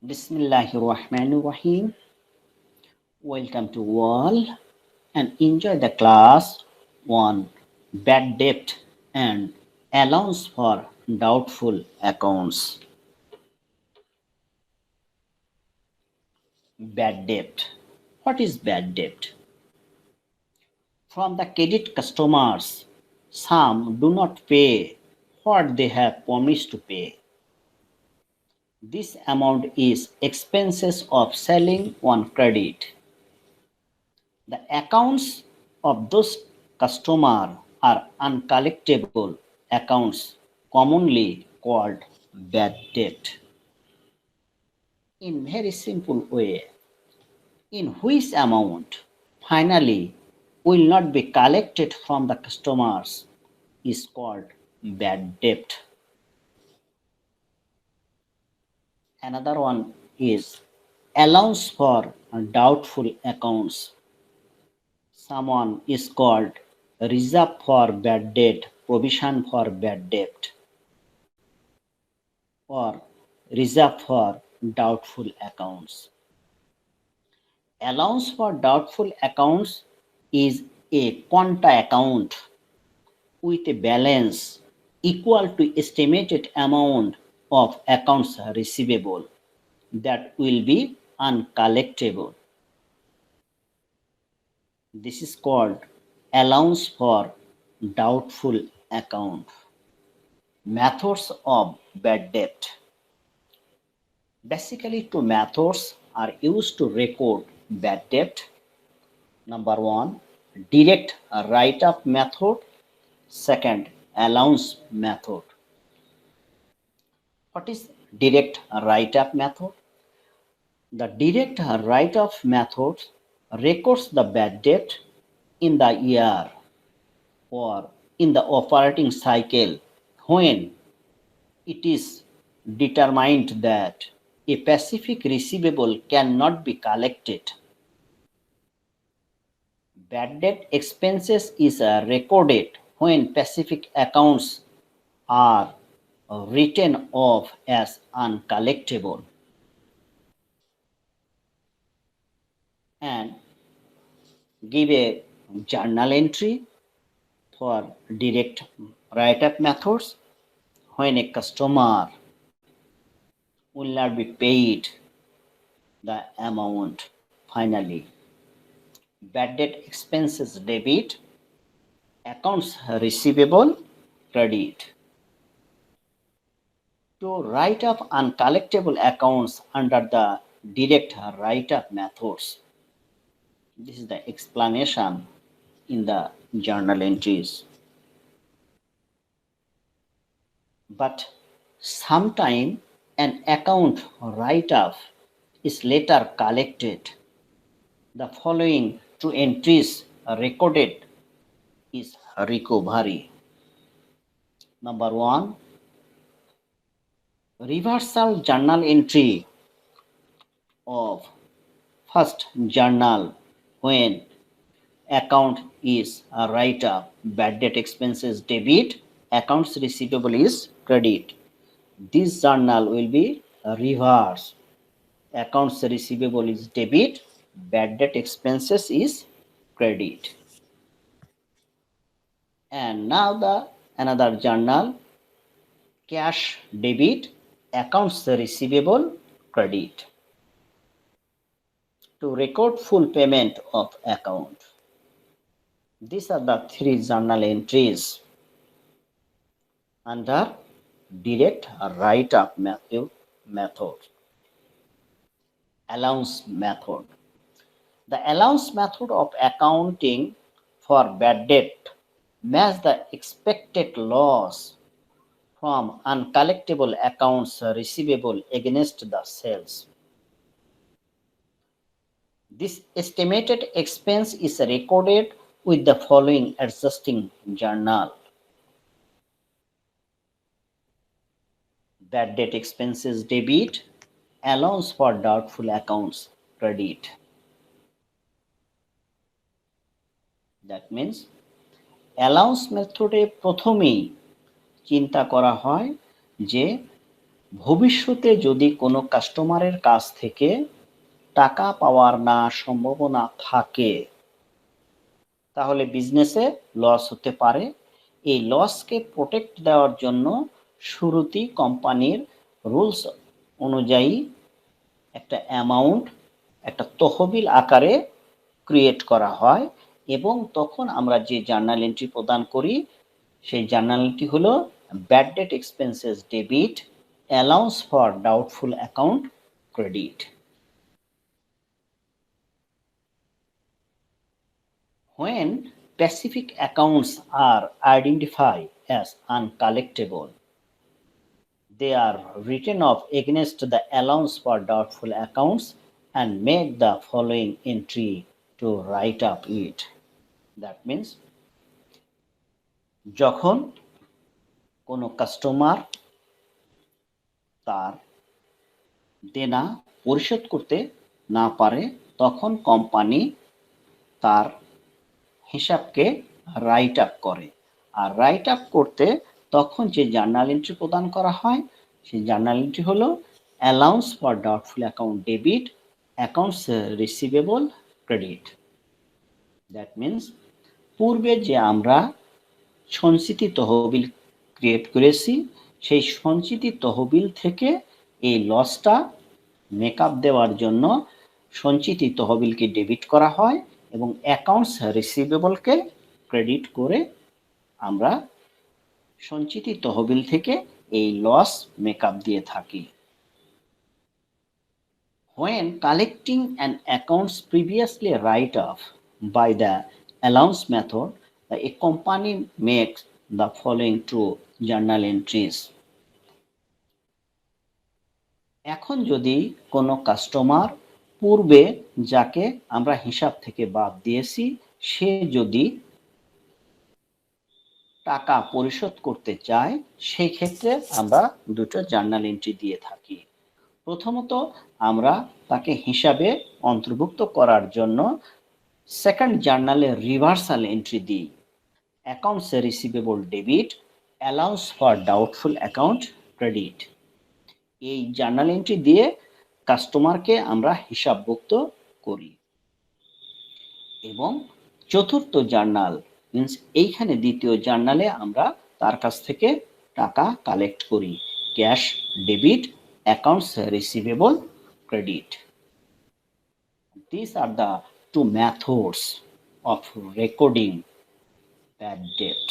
Bismillahirrahmanirrahim. Welcome to all and enjoy the class on bad debt and allowance for doubtful accounts. Bad debt. What is bad debt? From the credit customers, some do not pay what they have promised to pay. This amount is expenses of selling on credit. The accounts of those customers are uncollectible accounts, commonly called bad debt. In very simple way, in which amount finally will not be collected from the customers is called bad debt. Another one is allowance for doubtful accounts. Someone is called reserve for bad debt, provision for bad debt, or reserve for doubtful accounts. Allowance for doubtful accounts is a quanta account with a balance equal to estimated amount of accounts receivable that will be uncollectible. This is called allowance for doubtful account. Methods of bad debt. Basically, two methods are used to record bad debt. Number one, direct write-up method. Second, allowance method. What is direct write-up method? The direct write-off method records the bad debt in the year or in the operating cycle when it is determined that a specific receivable cannot be collected. Bad debt expenses is recorded when specific accounts are written off as uncollectible, and give a journal entry for direct write-up methods when a customer will not be paid the amount finally. Bad debt expenses debit, accounts receivable credit. To write off uncollectible accounts under the direct write-up methods. This is the explanation in the journal entries. But sometime an account write-off is later collected. The following two entries recorded is recovery. Number one, reversal journal entry of first journal when account is a write-up, bad debt expenses debit, accounts receivable is credit. This journal will be reverse. Accounts receivable is debit, bad debt expenses is credit. And now the another journal, cash debit, accounts receivable credit. To record full payment of account. These are the three journal entries under direct write-up method. Allowance method. The allowance method of accounting for bad debt matches the expected loss from uncollectible accounts receivable against the sales. This estimated expense is recorded with the following adjusting journal. Bad debt expenses debit, allowance for doubtful accounts credit. That means allowance মেথডে প্রথমেই চিন্তা করা হয় যে ভবিষ্যতে যদি কোনো কাস্টমারের কাছ থেকে টাকা পাওয়ার না সম্ভাবনা থাকে, তাহলে বিজনেসে লস হতে পারে। এই লসকে প্রোটেক্ট দেওয়ার জন্য শুরুতেই কোম্পানির রুলস অনুযায়ী একটা অ্যামাউন্ট, একটা তহবিল আকারে ক্রিয়েট করা হয়, এবং তখন আমরা যে জার্নাল এন্ট্রি প্রদান করি সেই জার্নাল এন্ট্রি হলো bad date expenses debit, allowance for doubtful account credit. When specific accounts are identified as uncollectible, they are written off against the allowance for doubtful accounts and make the following entry to write up it. That means, যখন কোনো customer তার দেনা পরিশোধ করতে না পারে, তখন company তার হিসাবকে রাইট আপ করে। আর রাইট আপ করতে তখন যে জার্নাল এন্ট্রি প্রদান করা হয় সেই জার্নাল এন্ট্রি হলো allowance for doubtful account debit, accounts receivable credit. That means, পূর্বে যে আমরা সঞ্চিতি তহবিল ক্রিয়েট করেছি, সেই সঞ্চিতি তহবিল থেকে এই লসটা মেকআপ দেওয়ার জন্য সঞ্চিতি তহবিলকে ডেবিট করা হয় এবং অ্যাকাউন্টস রিসিভেবলকে ক্রেডিট করে আমরা সঞ্চিতি তহবিল থেকে এই লস মেকআপ দিয়ে থাকি। When collecting an accounts previously write off by the allowance method, a company makes the following two journal entries. এখন যদি কোনো কাস্টমার পূর্বে যাকে আমরা হিসাব থেকে বাদ দিয়েছি, সে যদি টাকা পরিশোধ করতে চায়, সেই ক্ষেত্রে আমরা দুটো জার্নাল এন্ট্রি দিয়ে থাকি। প্রথমত, আমরা তাকে হিসাবে অন্তর্ভুক্ত করার জন্য সেকেন্ড জার্নালে রিভার্সাল এন্ট্রি দিই, accounts receivable debit, allowance for doubtful account credit. এই জার্নাল এন্ট্রি দিয়ে কাস্টমারকে আমরা হিসাবভুক্ত করি। এবং চতুর্থ জার্নাল মিনস, এইখানে দ্বিতীয় জার্নালে আমরা তার কাছ থেকে টাকা কালেক্ট করি, cash debit, accounts receivable credit. These are the two methods of recording bad debt.